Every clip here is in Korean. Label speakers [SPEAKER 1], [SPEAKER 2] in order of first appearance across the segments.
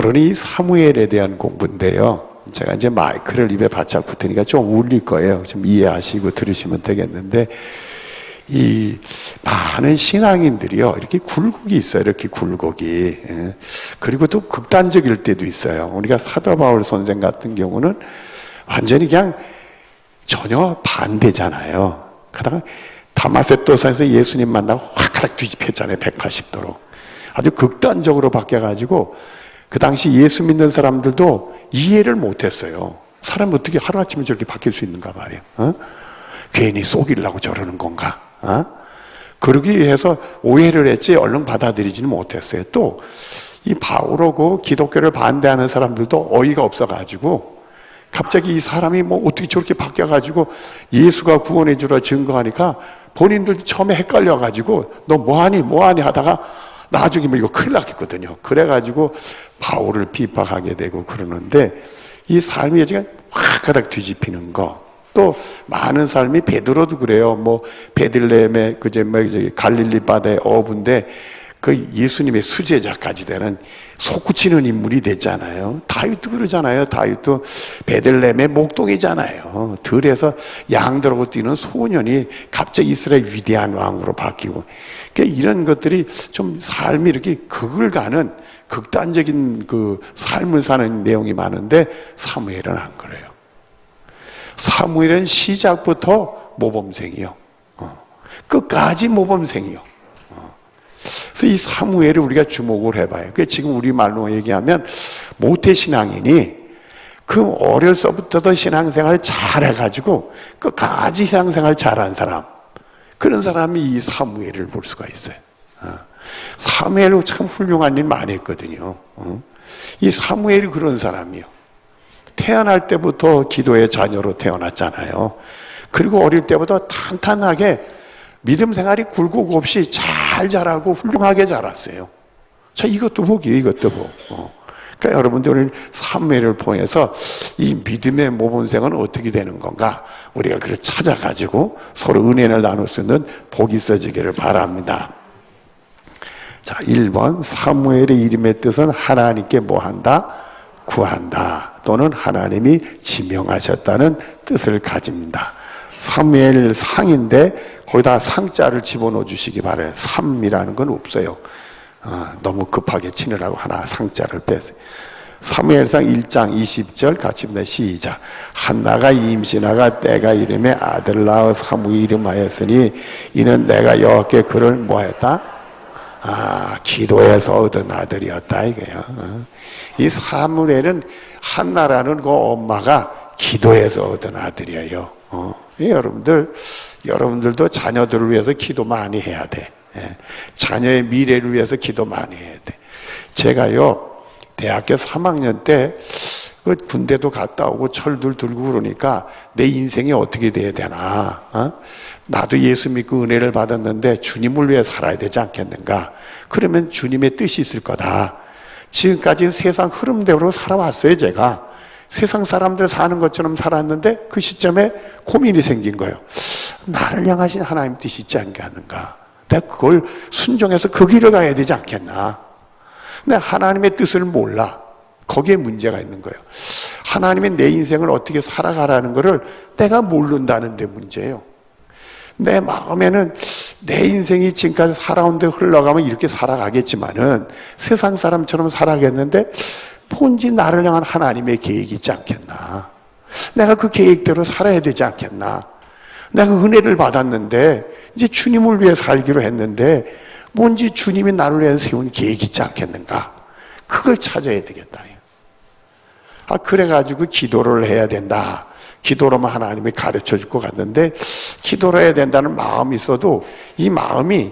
[SPEAKER 1] 오늘은 이 사무엘에 대한 공부인데요. 제가 이제 마이크를 입에 바짝 붙으니까 좀 울릴 거예요. 좀 이해하시고 들으시면 되겠는데, 이 많은 신앙인들이요, 이렇게 굴곡이 있어요. 이렇게 굴곡이. 그리고 또 극단적일 때도 있어요. 우리가 사도 바울 선생 같은 경우는 완전히 그냥 전혀 반대잖아요. 그러다가 다마섹도사에서 예수님 만나고 확 뒤집혔잖아요. 180도로. 아주 극단적으로 바뀌어가지고 그 당시 예수 믿는 사람들도 이해를 못했어요. 사람이 어떻게 하루아침에 저렇게 바뀔 수 있는가 말이에요. 괜히 속이려고 저러는 건가? 그러기 위해서 오해를 했지 얼른 받아들이지는 못했어요. 또 이 바울하고 기독교를 반대하는 사람들도 어이가 없어가지고 갑자기 이 사람이 뭐 어떻게 저렇게 바뀌어가지고 예수가 구원해 주라 증거하니까 본인들도 처음에 헷갈려가지고 너 뭐하니 하다가 나중에 뭐 이거 큰일 났겠거든요. 그래가지고 바울을 비판하게 되고 그러는데, 이 삶이 지금 확 가닥 뒤집히는 거. 또 많은 삶이, 베드로도 그래요. 뭐 베들레헴의 갈릴리 바다의 어부인데 그 예수님의 수제자까지 되는 솟구치는 인물이 됐잖아요. 다윗도 그러잖아요. 다윗도 베들레헴의 목동이잖아요. 들에서 양들하고 뛰는 소년이 갑자기 이스라엘 위대한 왕으로 바뀌고, 그러니까 이런 것들이 좀 삶이 이렇게 극을 가는 극단적인 그 삶을 사는 내용이 많은데, 사무엘은 안 그래요. 사무엘은 시작부터 모범생이요. 끝까지 모범생이요. 그래서 이 사무엘을 우리가 주목을 해봐요. 그 지금 우리 말로 얘기하면 모태신앙인이 그 어려서부터도 신앙생활 잘해가지고 끝까지 신앙생활 잘한 사람, 그런 사람이 이 사무엘을 볼 수가 있어요. 사무엘은 참 훌륭한 일 많이 했거든요. 이 사무엘이 그런 사람이요. 태어날 때부터 기도의 자녀로 태어났잖아요. 그리고 어릴 때부터 탄탄하게 믿음 생활이 굴곡 없이 잘 자라고 훌륭하게 자랐어요. 자, 이것도 복이에요. 이것도 복. 그러니까 여러분들은 사무엘을 통해서 이 믿음의 모범생은 어떻게 되는 건가, 우리가 그걸 찾아가지고 서로 은혜를 나눌 수 있는 복이 있어지기를 바랍니다. 자, 1번, 사무엘의 이름의 뜻은 하나님께 뭐한다? 구한다, 또는 하나님이 지명하셨다는 뜻을 가집니다. 사무엘 상인데 거기다 상자를 집어넣어 주시기 바라요. 3이라는 건 없어요. 너무 급하게 치느라고 하나 상자를 뺐어요. 사무엘상 1장 20절 같이 봅니다. 시작. 한나가 임신하가 때가 이름에 아들 낳아 사무엘 이름하였으니 이는 내가 여호와께 그를 뭐했다? 기도해서 얻은 아들이었다 이거예요. 이 사무엘은 한나라는 그 엄마가 기도해서 얻은 아들이에요. 여러분들도 자녀들을 위해서 기도 많이 해야 돼. 자녀의 미래를 위해서 기도 많이 해야 돼. 제가요, 대학교 3학년 때 그 군대도 갔다 오고 철들 들고 그러니까 내 인생이 어떻게 돼야 되나? 나도 예수 믿고 은혜를 받았는데 주님을 위해 살아야 되지 않겠는가? 그러면 주님의 뜻이 있을 거다. 지금까지는 세상 흐름대로 살아왔어요. 제가 세상 사람들 사는 것처럼 살았는데 그 시점에 고민이 생긴 거예요. 나를 향하신 하나님 뜻이 있지 않겠는가? 내가 그걸 순종해서 그 길을 가야 되지 않겠나? 근데 하나님의 뜻을 몰라. 거기에 문제가 있는 거예요. 하나님의 내 인생을 어떻게 살아가라는 것을 내가 모른다는 데 문제예요. 내 마음에는 내 인생이 지금까지 살아온 데 흘러가면 이렇게 살아가겠지만은 세상 사람처럼 살아가겠는데 본지 나를 향한 하나님의 계획이 있지 않겠나? 내가 그 계획대로 살아야 되지 않겠나? 내가 은혜를 받았는데 이제 주님을 위해 살기로 했는데 뭔지 주님이 나를 위해 세운 계획이 있지 않겠는가? 그걸 찾아야 되겠다. 그래가지고 기도를 해야 된다. 기도로만 하나님이 가르쳐 줄 것 같는데, 기도를 해야 된다는 마음이 있어도 이 마음이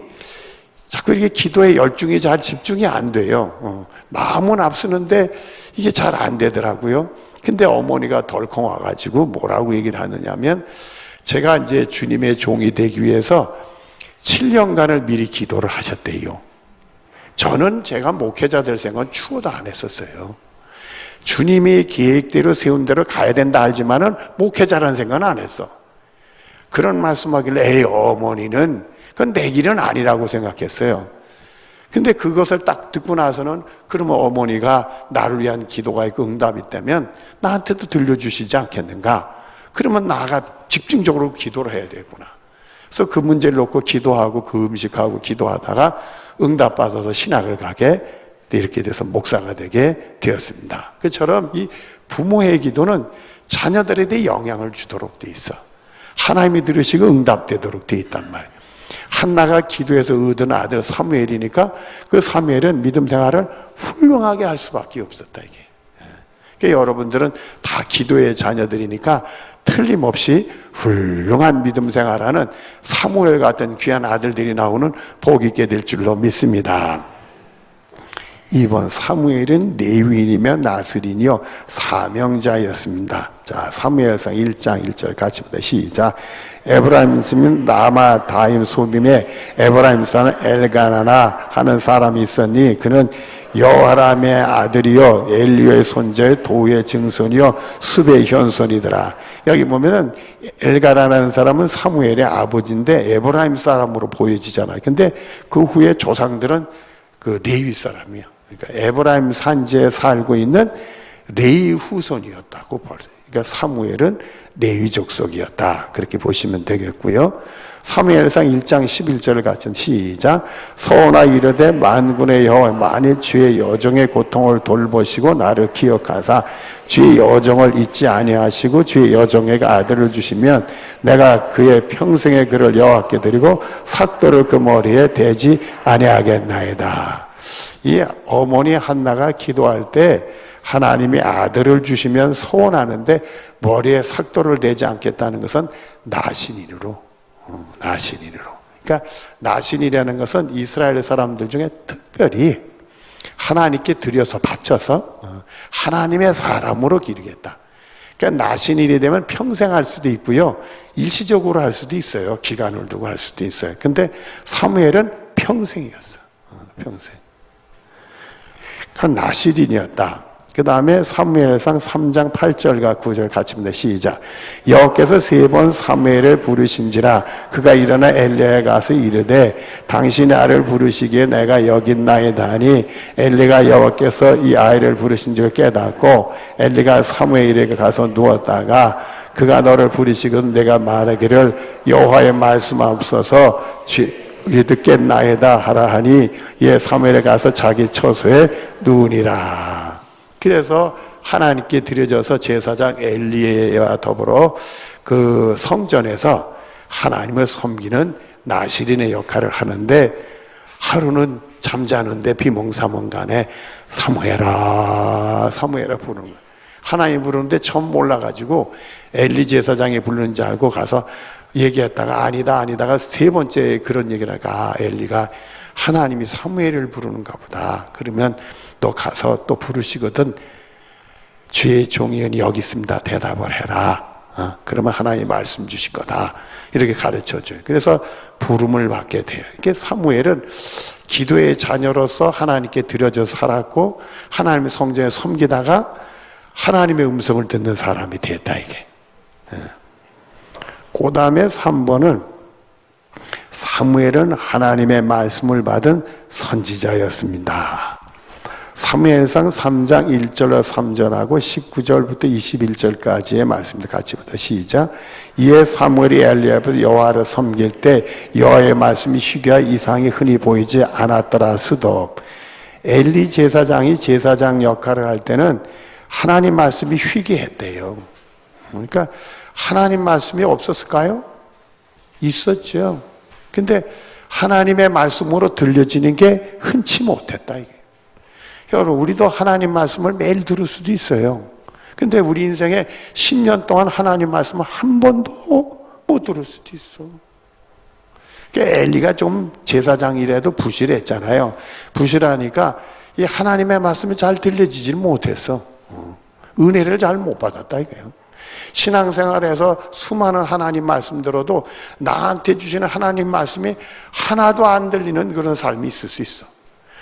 [SPEAKER 1] 자꾸 이렇게 기도에 열중이 잘 집중이 안 돼요. 마음은 앞서는데 이게 잘 안 되더라고요. 근데 어머니가 덜컹 와가지고 뭐라고 얘기를 하느냐면, 제가 이제 주님의 종이 되기 위해서 7년간을 미리 기도를 하셨대요. 저는 제가 목회자 될 생각은 추호도 안 했었어요. 주님이 계획대로 세운 대로 가야 된다 알지만은 목회자라는 생각은 안 했어. 그런 말씀하길래 어머니는 그건 내 길은 아니라고 생각했어요. 근데 그것을 딱 듣고 나서는 그러면 어머니가 나를 위한 기도가 있고 응답이 있다면 나한테도 들려주시지 않겠는가? 그러면 나가 집중적으로 기도를 해야 되구나. 그래서 그 문제를 놓고 기도하고 그 음식하고 기도하다가 응답받아서 신학을 가게 이렇게 돼서 목사가 되게 되었습니다. 그처럼 이 부모의 기도는 자녀들에 대해 영향을 주도록 돼 있어. 하나님이 들으시고 응답되도록 돼 있단 말이에요. 한나가 기도해서 얻은 아들 사무엘이니까 그 사무엘은 믿음 생활을 훌륭하게 할 수밖에 없었다 이게. 그러니까 여러분들은 다 기도의 자녀들이니까 틀림없이 훌륭한 믿음 생활하는 사무엘 같은 귀한 아들들이 나오는 복 있게 될 줄로 믿습니다. 2번 사무엘은 레위인이며 나스린이요 사명자였습니다. 자, 사무엘상 1장 1절 같이 보다 시작. 에브라임 사람 라마 다임 소빔에 에브라임 사람 엘가나나 하는 사람이 있었니 그는 여호람의 아들이요 엘리의 손자의 도의 증손이요 숲의 현손이더라. 여기 보면은 엘가나라는 사람은 사무엘의 아버지인데 에브라임 사람으로 보여지잖아요. 근데 그 후에 조상들은 그 레위 사람이에요. 그러니까 에브라임 산지에 살고 있는 레위 후손이었다고 벌어요. 그러니까 사무엘은 레위 족속이었다. 그렇게 보시면 되겠고요. 사무엘상 1장 11절 같은 시작. 서원하 이르되 만군의 여호와 만일 주의 여종의 고통을 돌보시고 나를 기억하사 주의 여종을 잊지 아니하시고 주의 여종에게 아들을 주시면 내가 그의 평생의 그를 여호와께 드리고 삭도를 그 머리에 대지 아니하겠나이다. 이 어머니 한나가 기도할 때 하나님이 아들을 주시면 소원하는데 머리에 삭도를 대지 않겠다는 것은 나신인으로. 그러니까 나신이라는 것은 이스라엘 사람들 중에 특별히 하나님께 드려서 바쳐서 하나님의 사람으로 기르겠다. 그러니까 나신일이 되면 평생 할 수도 있고요. 일시적으로 할 수도 있어요. 기간을 두고 할 수도 있어요. 근데 사무엘은 평생이었어. 평생. 그 나실인이었다. 그 다음에 사무엘상 3장 8절과 9절 같이 봅니다. 시작. 여호와께서 3번 사무엘을 부르신지라 그가 일어나 엘리야에 가서 이르되 당신의 아를 부르시기에 내가 여기 있나이다 하니 엘리가 여호와께서 이 아이를 부르신 줄 깨닫고 엘리가 사무엘에게 가서 누웠다가 그가 너를 부르시거든 내가 말하기를 여호와의 말씀하옵소서 듣겠나이다 하라 하니 예 사무엘에 가서 자기 처소에 누우니라. 그래서 하나님께 드려져서 제사장 엘리야와 더불어 그 성전에서 하나님을 섬기는 나실인의 역할을 하는데 하루는 잠자는데 비몽사몽간에 사무엘아 사무엘아 부르는 거예요. 하나님 부르는데 처음 몰라가지고 엘리 제사장이 부르는 줄 알고 가서 얘기했다가 아니다가 세 번째 그런 얘기를 하니까 엘리가 하나님이 사무엘을 부르는가 보다. 그러면 너 가서 또 부르시거든 주의 종이 여기 있습니다. 대답을 해라. 그러면 하나님이 말씀 주실 거다. 이렇게 가르쳐줘요. 그래서 부름을 받게 돼요. 이게 사무엘은 기도의 자녀로서 하나님께 드려져 살았고 하나님의 성전에 섬기다가 하나님의 음성을 듣는 사람이 됐다 이게. 그 다음에 3번은 사무엘은 하나님의 말씀을 받은 선지자였습니다. 사무엘상 3장 1절로 3절하고 19절부터 21절까지의 말씀입니다. 같이 보다 시작. 이에 사무엘이 엘리 앞에서 여호와를 섬길 때 여호와의 말씀이 희귀하 이상이 흔히 보이지 않았더라 수도. 엘리 제사장이 제사장 역할을 할 때는 하나님 말씀이 희귀했대요. 그러니까 하나님 말씀이 없었을까요? 있었죠. 근데 하나님의 말씀으로 들려지는 게 흔치 못했다 이게. 여러분 우리도 하나님 말씀을 매일 들을 수도 있어요. 근데 우리 인생에 10년 동안 하나님 말씀을 한 번도 못 들을 수도 있어. 그러니까 엘리가 좀 제사장이라도 부실했잖아요. 부실하니까 이 하나님의 말씀이 잘 들려지질 못했어. 은혜를 잘 못 받았다 이거예요. 신앙생활에서 수많은 하나님 말씀 들어도 나한테 주시는 하나님 말씀이 하나도 안 들리는 그런 삶이 있을 수 있어.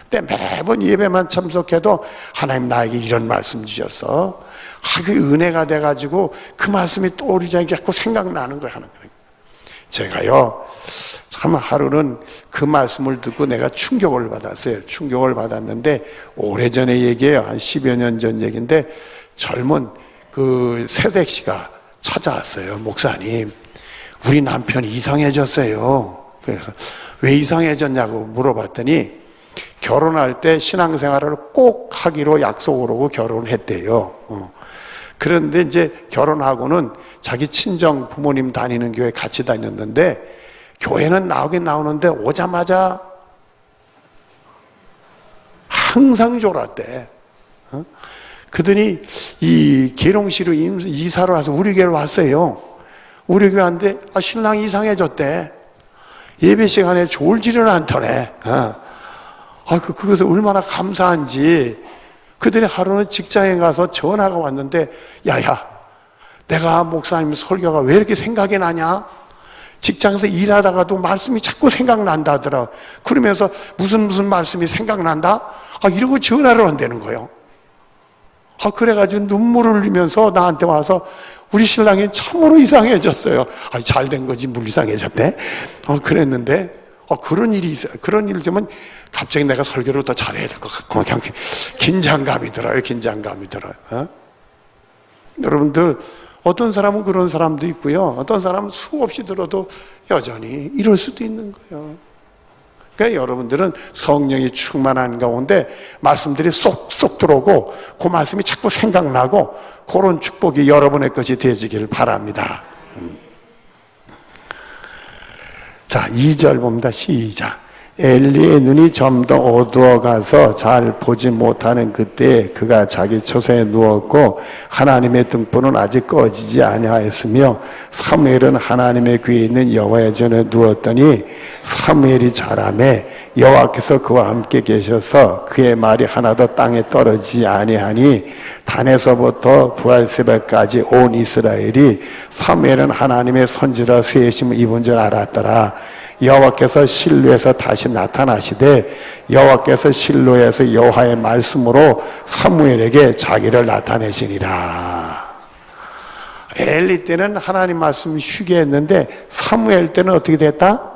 [SPEAKER 1] 근데 매번 예배만 참석해도 하나님 나에게 이런 말씀 주셨어. 그 은혜가 돼가지고 그 말씀이 떠오르지 않게 자꾸 생각나는 거야. 하는 거예요. 제가요 참 하루는 그 말씀을 듣고 내가 충격을 받았어요. 충격을 받았는데 오래전의 얘기예요. 한 10여 년 전 얘기인데 젊은 그 새댁 씨가 찾아왔어요. 목사님, 우리 남편이 이상해졌어요. 그래서 왜 이상해졌냐고 물어봤더니 결혼할 때 신앙생활을 꼭 하기로 약속을 하고 결혼했대요. 그런데 이제 결혼하고는 자기 친정 부모님 다니는 교회 같이 다녔는데 교회는 나오긴 나오는데 오자마자 항상 졸았대. 그러더니 이 계룡시로 이사를 와서 우리 교회를 왔어요. 우리 교회 왔는데 신랑이 이상해졌대. 예배 시간에 졸지를 않더래. 그것을 얼마나 감사한지. 그들이 하루는 직장에 가서 전화가 왔는데, 야야, 내가 목사님 설교가 왜 이렇게 생각이 나냐? 직장에서 일하다가도 말씀이 자꾸 생각난다 하더라. 그러면서 무슨 말씀이 생각난다? 이러고 전화를 한다는 거예요. 그래가지고 눈물을 흘리면서 나한테 와서 우리 신랑이 참으로 이상해졌어요. 잘 된 거지, 물 이상해졌대. 그랬는데, 그런 일이 있어요. 그런 일 되면 갑자기 내가 설교를 더 잘해야 될 것 같고, 그냥 긴장감이 들어요. 긴장감이 들어요. 여러분들, 어떤 사람은 그런 사람도 있고요. 어떤 사람은 수없이 들어도 여전히 이럴 수도 있는 거예요. 그러니까 여러분들은 성령이 충만한 가운데 말씀들이 쏙쏙 들어오고 그 말씀이 자꾸 생각나고 그런 축복이 여러분의 것이 되어지길 바랍니다. 자, 2절 봅니다. 시작. 엘리의 눈이 점점 어두워가서 잘 보지 못하는 그때 그가 자기 처소에 누웠고 하나님의 등불은 아직 꺼지지 아니하였으며 사무엘은 하나님의 귀에 있는 여호와의 전에 누웠더니 사무엘이 자라매 여호와께서 그와 함께 계셔서 그의 말이 하나도 땅에 떨어지지 아니하니 단에서부터 부활새벽까지 온 이스라엘이 사무엘은 하나님의 선지라 세심을 입은 줄 알았더라. 여호와께서 실로에서 다시 나타나시되 여호와께서 실로에서 여호와의 말씀으로 사무엘에게 자기를 나타내시니라. 엘리 때는 하나님 말씀이 쉬게 했는데 사무엘 때는 어떻게 됐다?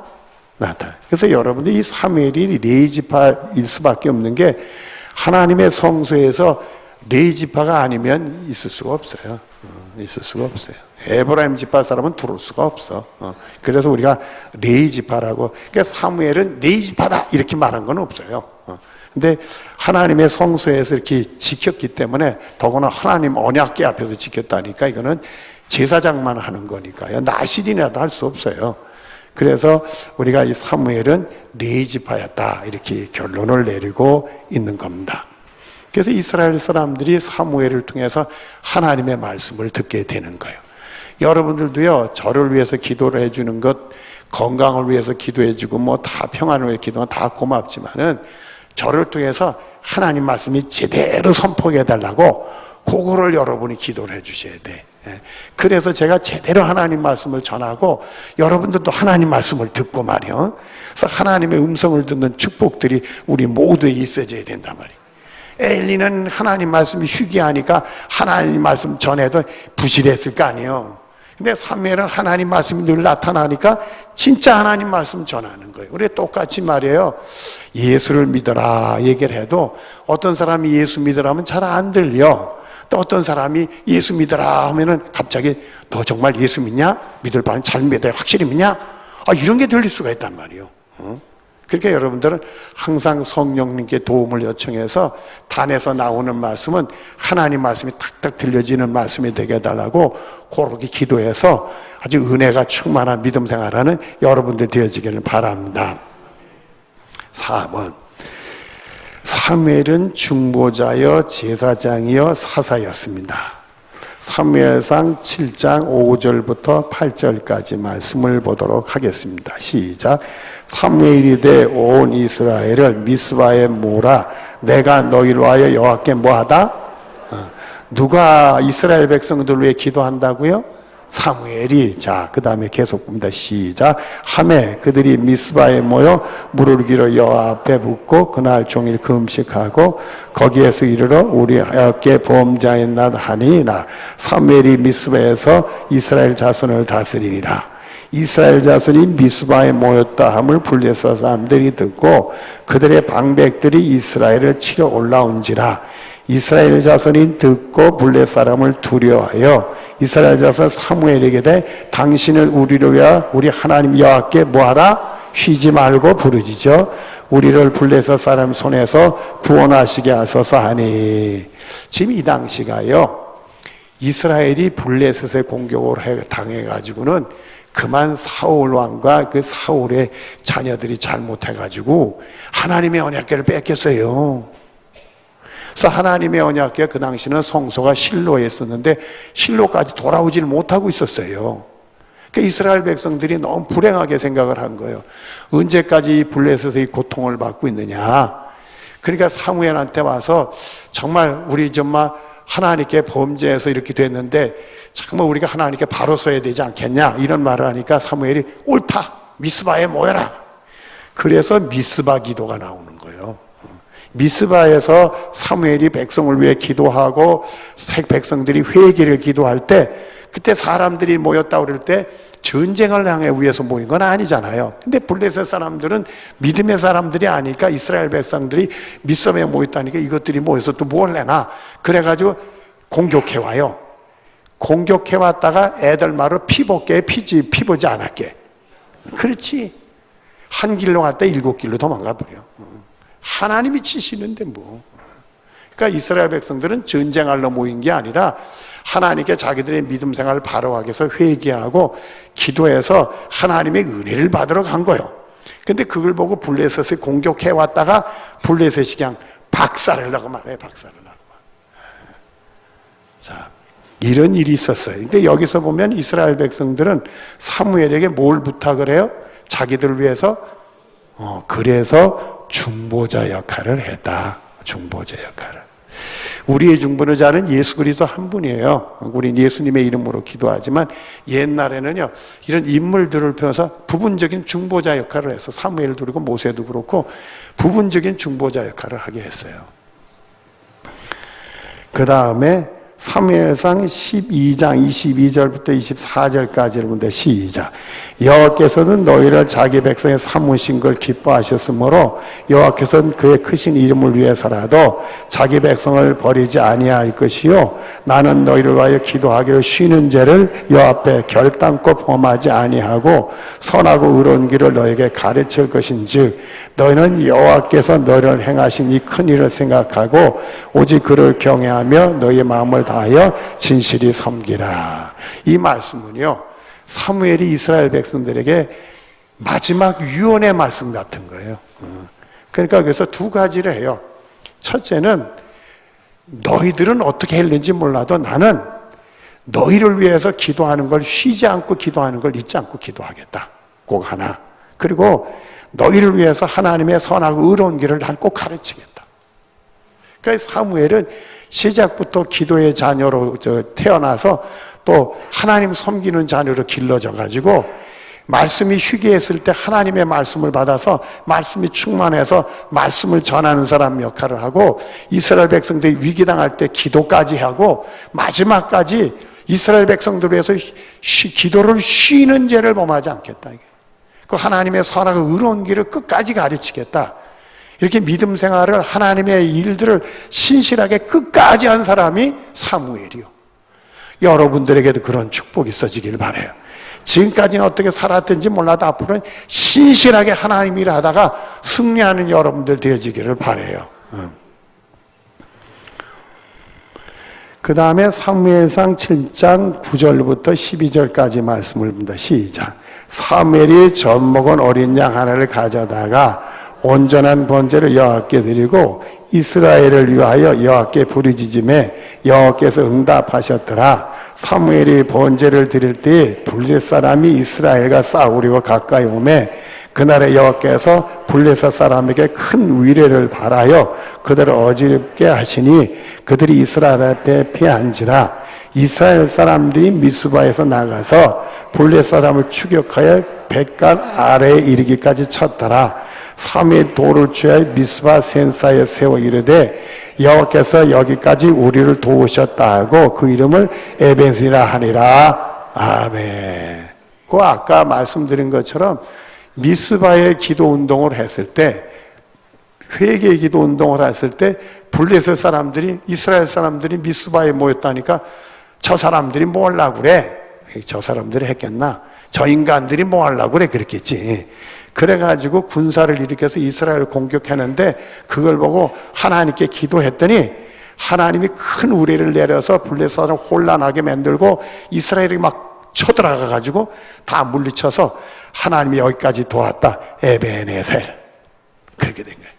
[SPEAKER 1] 나타나. 그래서 여러분들 이 사무엘이 레위지파일 수밖에 없는 게 하나님의 성소에서 레위지파가 아니면 있을 수가 없어요. 있을 수가 없어요. 에브라임 지파 사람은 들어올 수가 없어. 그래서 우리가 레위지파라고, 그러니까 사무엘은 레위지파다 이렇게 말한 건 없어요. 근데 하나님의 성소에서 이렇게 지켰기 때문에 더구나 하나님 언약궤 앞에서 지켰다니까 이거는 제사장만 하는 거니까요. 나실이라도 할 수 없어요. 그래서 우리가 이 사무엘은 레위지파였다 이렇게 결론을 내리고 있는 겁니다. 그래서 이스라엘 사람들이 사무엘을 통해서 하나님의 말씀을 듣게 되는 거예요. 여러분들도요, 저를 위해서 기도를 해주는 것, 건강을 위해서 기도해주고 뭐 다 평안을 위해 기도하면 다 고맙지만은 저를 통해서 하나님 말씀이 제대로 선포해달라고 그거를 여러분이 기도를 해주셔야 돼. 그래서 제가 제대로 하나님 말씀을 전하고 여러분들도 하나님 말씀을 듣고 말이요. 그래서 하나님의 음성을 듣는 축복들이 우리 모두에 있어져야 된단 말이에요. 엘리는 하나님 말씀이 희귀하니까 하나님 말씀 전해도 부실했을 거 아니에요. 근데 사무엘은 하나님 말씀이 늘 나타나니까 진짜 하나님 말씀 전하는 거예요. 우리 똑같이 말이에요. 예수를 믿어라 얘기를 해도 어떤 사람이 예수 믿으라 하면 잘 안 들려. 또 어떤 사람이 예수 믿어라 하면은 갑자기 너 정말 예수 믿냐? 믿을 바는 잘 믿어야 확실히 믿냐? 이런 게 들릴 수가 있단 말이에요. 그러니까 여러분들은 항상 성령님께 도움을 요청해서 단에서 나오는 말씀은 하나님 말씀이 탁탁 들려지는 말씀이 되게 해달라고 그렇게 기도해서 아주 은혜가 충만한 믿음 생활하는 여러분들 되어지기를 바랍니다. 4번 사무엘은 중보자여 제사장이여 사사였습니다. 사무엘상 7장 5절부터 8절까지 말씀을 보도록 하겠습니다. 시작. 사무엘이 이르되 온 이스라엘을 미스바에 모으라. 내가 너희를 위하여 여호와께 뭐하다? 누가 이스라엘 백성들을 위해 기도한다고요? 사무엘이. 자, 그 다음에 계속 봅니다. 시작. 하매 그들이 미스바에 모여 물을 기러 여호와 앞에 붓고 그날 종일 금식하고 거기에서 이르러 우리 하나님께 범자의 날 하니라. 사무엘이 미스바에서 이스라엘 자손을 다스리니라. 이스라엘 자손이 미스바에 모였다 함을 블레셋 사람들이 듣고 그들의 방백들이 이스라엘을 치러 올라온지라. 이스라엘 자손이 듣고 블레셋 사람을 두려워하여 이스라엘 자손 사무엘에게 대 당신을 우리를 위하여 우리 하나님 여호와께 뭐하라? 쉬지 말고 부르짖어 우리를 블레셋 사람 손에서 구원하시게 하소서 하니. 지금 이 당시가요, 이스라엘이 블레셋의 공격을 당해가지고는 그만 사울 왕과 그 사울의 자녀들이 잘못해가지고 하나님의 언약궤를 뺏겼어요. 그래서 하나님의 언약궤가 그 당시는 성소가 실로에 있었는데 실로까지 돌아오질 못하고 있었어요. 그러니까 이스라엘 백성들이 너무 불행하게 생각을 한 거예요. 언제까지 블레셋의 고통을 받고 있느냐. 그러니까 사무엘한테 와서 정말 우리 정말 하나님께 범죄해서 이렇게 됐는데 정말 우리가 하나님께 바로 서야 되지 않겠냐 이런 말을 하니까 사무엘이 옳다, 미스바에 모여라. 그래서 미스바 기도가 나오는 거예요. 미스바에서 사무엘이 백성을 위해 기도하고 백성들이 회개를 기도할 때 그때 사람들이 모였다 그럴 때 전쟁을 향해 위해서 모인 건 아니잖아요. 근데 블레셋 사람들은 믿음의 사람들이 아니까 이스라엘 백성들이 미스바에 모였다니까 이것들이 모여서 또 뭘 내나. 그래가지고 공격해 와요. 공격해 왔다가 애들 말로 피벗게 피보지 않았게. 그렇지. 한 길로 갔다 7길로 도망가 버려. 하나님이 치시는데 뭐. 그러니까 이스라엘 백성들은 전쟁하러 모인 게 아니라 하나님께 자기들의 믿음 생활을 바로 하기 위해서 회개하고 기도해서 하나님의 은혜를 받으러 간 거예요. 근데 그걸 보고 블레셋을 공격해 왔다가 블레셋이 그냥 박살을 나고 말해요. 박살을 나고. 자, 이런 일이 있었어요. 근데 여기서 보면 이스라엘 백성들은 사무엘에게 뭘 부탁을 해요? 자기들을 위해서 그래서 중보자 역할을 했다. 중보자 역할을. 우리의 중보자는 예수 그리스도 한 분이에요. 우리는 예수님의 이름으로 기도하지만 옛날에는요 이런 인물들을 펴서 부분적인 중보자 역할을 해서 사무엘도 그렇고 모세도 그렇고 부분적인 중보자 역할을 하게 했어요. 그 다음에 사무엘상 12장 22절부터 24절까지를 보는데 시작. 여호와께서는 너희를 자기 백성의 삼으신 걸 기뻐하셨으므로 여호와께서는 그의 크신 이름을 위해서라도 자기 백성을 버리지 아니할 것이요 나는 너희를 위하여 기도하기를 쉬는 죄를 여호와 앞에 결단코 범하지 아니하고 선하고 의로운 길을 너에게 가르칠 것인즉 너희는 여호와께서 너희를 행하신 이 큰 일을 생각하고 오직 그를 경외하며 너희의 마음을 다하여 진실히 섬기라. 이 말씀은요 사무엘이 이스라엘 백성들에게 마지막 유언의 말씀 같은 거예요. 그러니까 그래서 두 가지를 해요. 첫째는 너희들은 어떻게 했는지 몰라도 나는 너희를 위해서 기도하는 걸 쉬지 않고 기도하는 걸 잊지 않고 기도하겠다. 꼭 하나. 그리고 너희를 위해서 하나님의 선하고 의로운 길을 난 꼭 가르치겠다. 그러니까 사무엘은 시작부터 기도의 자녀로 태어나서 또 하나님 섬기는 자녀로 길러져 가지고 말씀이 휴게했을 때 하나님의 말씀을 받아서 말씀이 충만해서 말씀을 전하는 사람 역할을 하고 이스라엘 백성들이 위기당할 때 기도까지 하고 마지막까지 이스라엘 백성들을 위해서 기도를 쉬는 죄를 범하지 않겠다. 그 하나님의 선하고 의로운 길을 끝까지 가르치겠다. 이렇게 믿음 생활을 하나님의 일들을 신실하게 끝까지 한 사람이 사무엘이요. 여러분들에게도 그런 축복이 있어지길 바라요. 지금까지는 어떻게 살았든지 몰라도 앞으로는 신실하게 하나님 일을 하다가 승리하는 여러분들 되어지기를 바라요. 그 다음에 사무엘상 7장 9절부터 12절까지 말씀을 본다. 시작. 사무엘이 젖먹은 어린 양 하나를 가져다가 온전한 번제를 여호와께 드리고 이스라엘을 위하여 여호와께 부르짖음에 여호와께서 응답하셨더라. 사무엘이 번제를 드릴 때 블레셋 사람이 이스라엘과 싸우려고 가까이 오매 그날에 여호와께서 블레셋 사람에게 큰 위례를 발하여 그들을 어지럽게 하시니 그들이 이스라엘 앞에 패한지라. 이스라엘 사람들이 미스바에서 나가서 블레셋 사람을 추격하여 백간 아래에 이르기까지 쳤더라. 사무엘이 돌을 취하여 미스바 센사에 세워 이르되 여호와께서 여기까지 우리를 도우셨다 하고 그 이름을 에벤스라 하니라. 아멘. 그 아까 말씀드린 것처럼 미스바의 기도 운동을 했을 때, 회개 기도 운동을 했을 때 블레셋 사람들이, 이스라엘 사람들이 미스바에 모였다니까 저 사람들이 뭐 하려고 그래? 저 사람들이 했겠나? 저 인간들이 뭐 하려고 그래? 그랬겠지. 그래가지고 군사를 일으켜서 이스라엘을 공격하는데 그걸 보고 하나님께 기도했더니 하나님이 큰 우레를 내려서 블레셋을 혼란하게 만들고 이스라엘이 막 쳐들어가가지고 다 물리쳐서 하나님이 여기까지 도왔다. 에베네셀. 그렇게 된 거예요.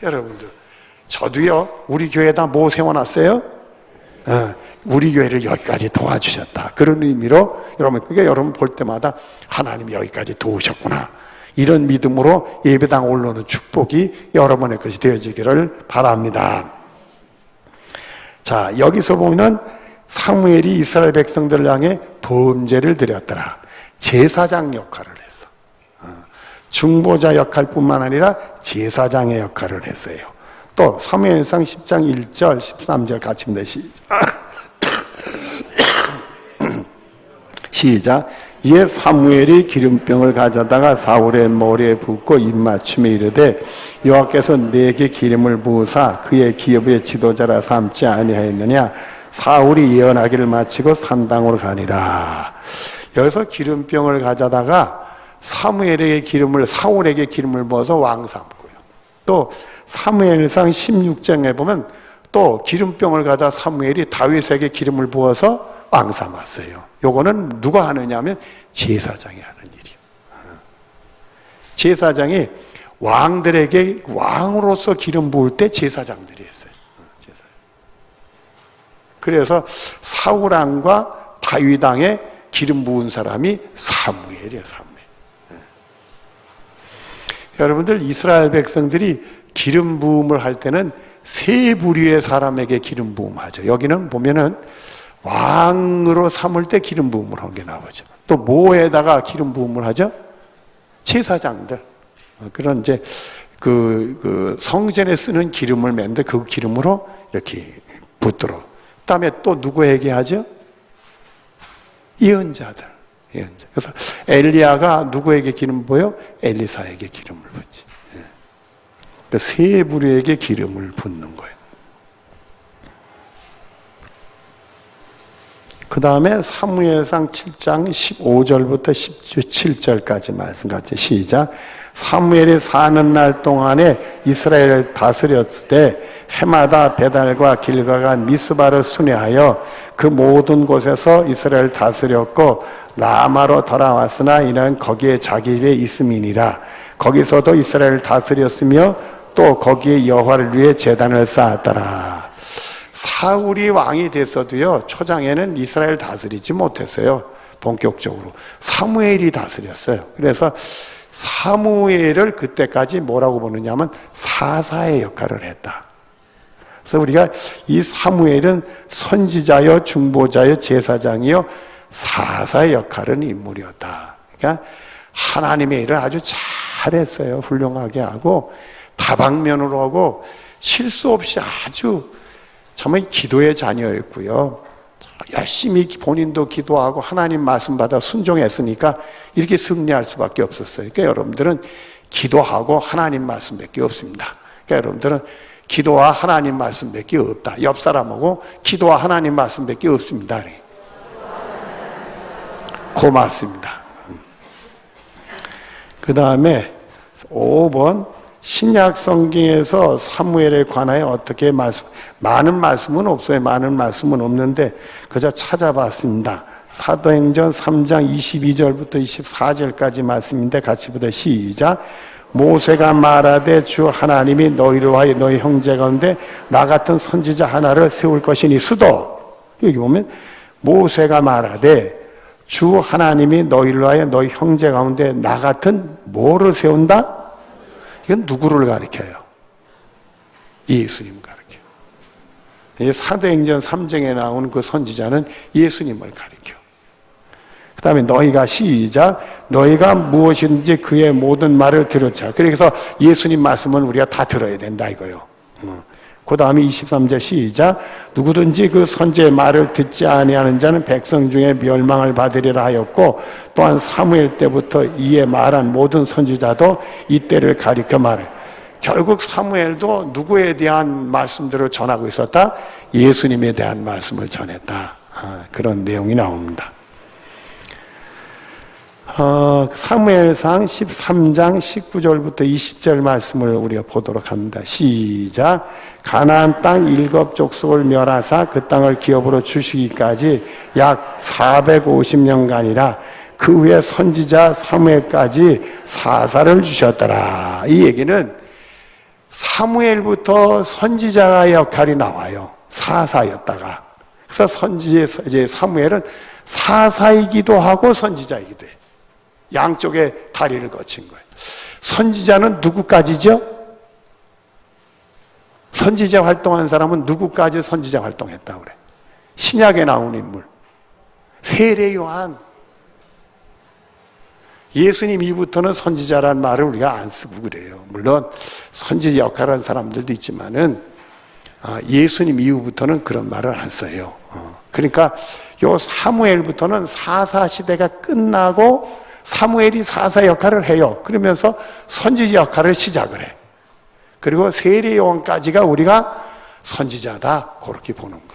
[SPEAKER 1] 여러분들, 저도요, 우리 교회에다 뭐 세워놨어요? 우리 교회를 여기까지 도와주셨다. 그런 의미로 여러분, 그게 여러분 볼 때마다 하나님이 여기까지 도우셨구나. 이런 믿음으로 예배당 올라오는 축복이 여러분의 것이 되어지기를 바랍니다. 자, 여기서 보면 사무엘이 이스라엘 백성들을 향해 범죄를 드렸더라. 제사장 역할을 했어. 중보자 역할뿐만 아니라 제사장의 역할을 했어요. 또 사무엘상 10장 1절 13절 같이 입니다. 시작. 이에 사무엘이 기름병을 가져다가 사울의 머리에 붓고 입맞춤에 이르되 여호와께서 내게 기름을 부으사 그의 기업의 지도자라 삼지 아니하였느냐. 사울이 예언하기를 마치고 산당으로 가니라. 여기서 기름병을 가져다가 사무엘에게 사울에게 기름을 부어서 왕 삼고요. 또 사무엘상 16장에 보면 또 기름병을 가져다 사무엘이 다윗에게 기름을 부어서 왕 삼았어요. 요거는 누가 하느냐 하면 제사장이 하는 일이에요. 제사장이 왕들에게 왕으로서 기름 부을 때 제사장들이 했어요. 그래서 사울왕과 다윗왕에 기름 부은 사람이 사무엘이에요. 사무엘. 여러분들, 이스라엘 백성들이 기름 부음을 할 때는 세 부류의 사람에게 기름 부음하죠. 여기는 보면은 왕으로 삼을 때 기름 부음을 한 게 나오죠. 또 뭐에다가 기름 부음을 하죠? 제사장들. 그런 이제 그 성전에 쓰는 기름을 맨데 그 기름으로 이렇게 붓도록. 그다음에 또 누구에게 하죠? 예언자들. 예언자. 그래서 엘리야가 누구에게 기름 부어요? 엘리사에게 기름을 붓지. 그러니까 세 부류에게 기름을 붓는 거예요. 그 다음에 사무엘상 7장 15절부터 17절까지 말씀 같이 시작. 사무엘이 사는 날 동안에 이스라엘을 다스렸을 때 해마다 베달과 길가가 미스바를 순회하여 그 모든 곳에서 이스라엘을 다스렸고 라마로 돌아왔으나 이는 거기에 자기 집에 있음이니라. 거기서도 이스라엘을 다스렸으며 또 거기에 여호와를 위해 제단을 쌓았더라. 사울이 왕이 됐어도요, 초장에는 이스라엘 다스리지 못했어요. 본격적으로 사무엘이 다스렸어요. 그래서 사무엘을 그때까지 뭐라고 보느냐면 사사의 역할을 했다. 그래서 우리가 이 사무엘은 선지자여 중보자여 제사장이여 사사의 역할은 인물이었다. 그러니까 하나님의 일을 아주 잘했어요. 훌륭하게 하고 다방면으로 하고 실수 없이 아주 정말 기도의 자녀였고요. 열심히 본인도 기도하고 하나님 말씀 받아 순종했으니까 이렇게 승리할 수밖에 없었어요. 그러니까 여러분들은 기도하고 하나님 말씀밖에 없습니다. 그러니까 여러분들은 기도와 하나님 말씀밖에 없다. 옆 사람하고 기도와 하나님 말씀밖에 없습니다. 고맙습니다. 그 다음에 5번 신약 성경에서 사무엘에 관하여 어떻게 많은 말씀은 없어요. 많은 말씀은 없는데 그저 찾아봤습니다. 사도행전 3장 22절부터 24절까지 말씀인데 같이 보다 시작. 모세가 말하되 주 하나님이 너희를 위하여 너희 형제 가운데 나 같은 선지자 하나를 세울 것이니 수도. 여기 보면 모세가 말하되 주 하나님이 너희를 위하여 너희 형제 가운데 나 같은 뭐를 세운다? 이건 누구를 가리켜요? 예수님 가리켜요. 사도행전 3장에 나오는 그 선지자는 예수님을 가리켜. 그 다음에 너희가 시작. 너희가 무엇이든지 그의 모든 말을 들었자. 그래서 예수님 말씀은 우리가 다 들어야 된다 이거요. 그 다음에 23절 시작. 누구든지 그 선지의 말을 듣지 아니하는 자는 백성 중에 멸망을 받으리라 하였고, 또한 사무엘 때부터 이에 말한 모든 선지자도 이때를 가리켜 말해. 결국 사무엘도 누구에 대한 말씀들을 전하고 있었다? 예수님에 대한 말씀을 전했다. 그런 내용이 나옵니다. 사무엘상 13장 19절부터 20절 말씀을 우리가 보도록 합니다. 시작. 가나안 땅 7족속을 멸하사 그 땅을 기업으로 주시기까지 약 450년간이라 그 후에 선지자 사무엘까지 사사를 주셨더라. 이 얘기는 사무엘부터 선지자의 역할이 나와요. 사사였다가. 그래서 이제 사무엘은 사사이기도 하고 선지자이기도 해요. 양쪽의 다리를 거친 거예요. 선지자는 누구까지죠? 선지자 활동한 사람은 누구까지 선지자 활동했다고 그래? 신약에 나온 인물. 세례 요한. 예수님 이후부터는 선지자라는 말을 우리가 안 쓰고 그래요. 물론 선지자 역할을 하는 사람들도 있지만은 예수님 이후부터는 그런 말을 안 써요. 그러니까 요 사무엘부터는 사사 시대가 끝나고 사무엘이 사사 역할을 해요. 그러면서 선지자 역할을 시작을 해. 그리고 세례 요한까지가 우리가 선지자다, 그렇게 보는 거예요.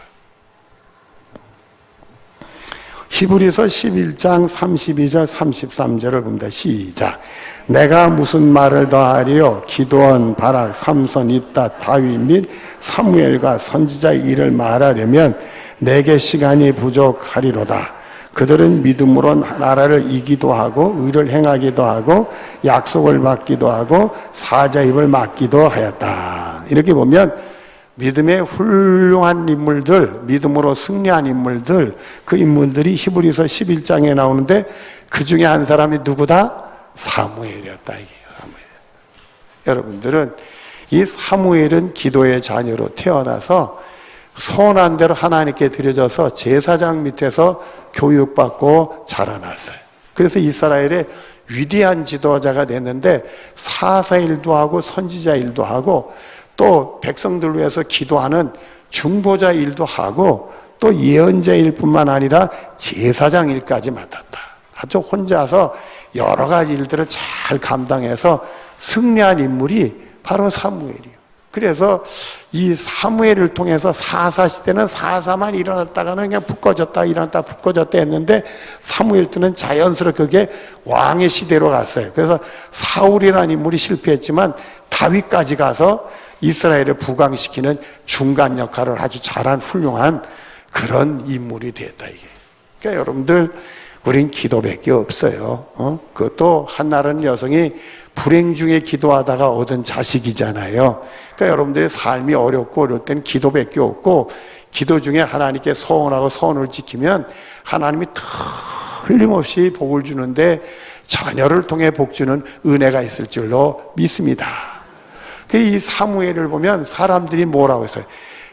[SPEAKER 1] 히브리서 11장 32절 33절을 봅니다. 시작. 내가 무슨 말을 더하리요? 기드온, 바락, 삼손, 입다, 다윗 및 사무엘과 선지자의 일을 말하려면 내게 시간이 부족하리로다. 그들은 믿음으로 나라를 이기도 하고 의를 행하기도 하고 약속을 받기도 하고 사자 입을 막기도 하였다. 이렇게 보면 믿음의 훌륭한 인물들, 믿음으로 승리한 인물들, 그 인물들이 히브리서 11장에 나오는데 그 중에 한 사람이 누구다? 사무엘이었다. 이게 사무엘. 여러분들은 이 사무엘은 기도의 자녀로 태어나서 선한 대로 하나님께 드려져서 제사장 밑에서 교육받고 자라났어요. 그래서 이스라엘의 위대한 지도자가 됐는데 사사 일도 하고 선지자 일도 하고 또 백성들을 위해서 기도하는 중보자 일도 하고 또 예언자 일뿐만 아니라 제사장 일까지 맡았다. 아주 혼자서 여러 가지 일들을 잘 감당해서 승리한 인물이 바로 사무엘이에요. 그래서 이 사무엘을 통해서 사사 시대는 사사만 일어났다가는 그냥 북 꺼졌다 일어났다 북 꺼졌다 했는데 사무엘 때는 자연스럽게 그게 왕의 시대로 갔어요. 그래서 사울이라는 인물이 실패했지만 다윗까지 가서 이스라엘을 부강시키는 중간 역할을 아주 잘한 훌륭한 그런 인물이 됐다 이게. 그러니까 여러분들 우린 기도밖에 없어요. 그것도 한나라는 여성이 불행 중에 기도하다가 얻은 자식이잖아요. 그러니까 여러분들의 삶이 어렵고 어려울 때는 기도밖에 없고 기도 중에 하나님께 서원하고 서원을 지키면 하나님이 틀림없이 복을 주는데 자녀를 통해 복 주는 은혜가 있을 줄로 믿습니다. 이 사무엘을 보면 사람들이 뭐라고 했어요?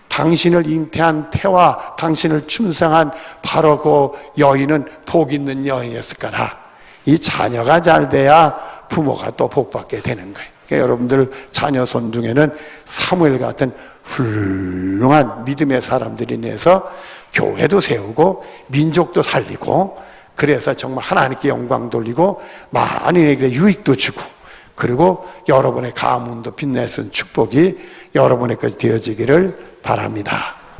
[SPEAKER 1] 당신을 잉태한 태와 당신을 출생한 바로 그 여인은 복 있는 여인이었을 거다. 이 자녀가 잘 돼야 부모가 또 복받게 되는 거예요. 그러니까 여러분들 자녀 손 중에는 사무엘 같은 훌륭한 믿음의 사람들이 내서 교회도 세우고 민족도 살리고 그래서 정말 하나님께 영광 돌리고 만인에게 유익도 주고 그리고 여러분의 가문도 빛낼 수 있는 축복이 여러분에게 되어지기를 바랍니다.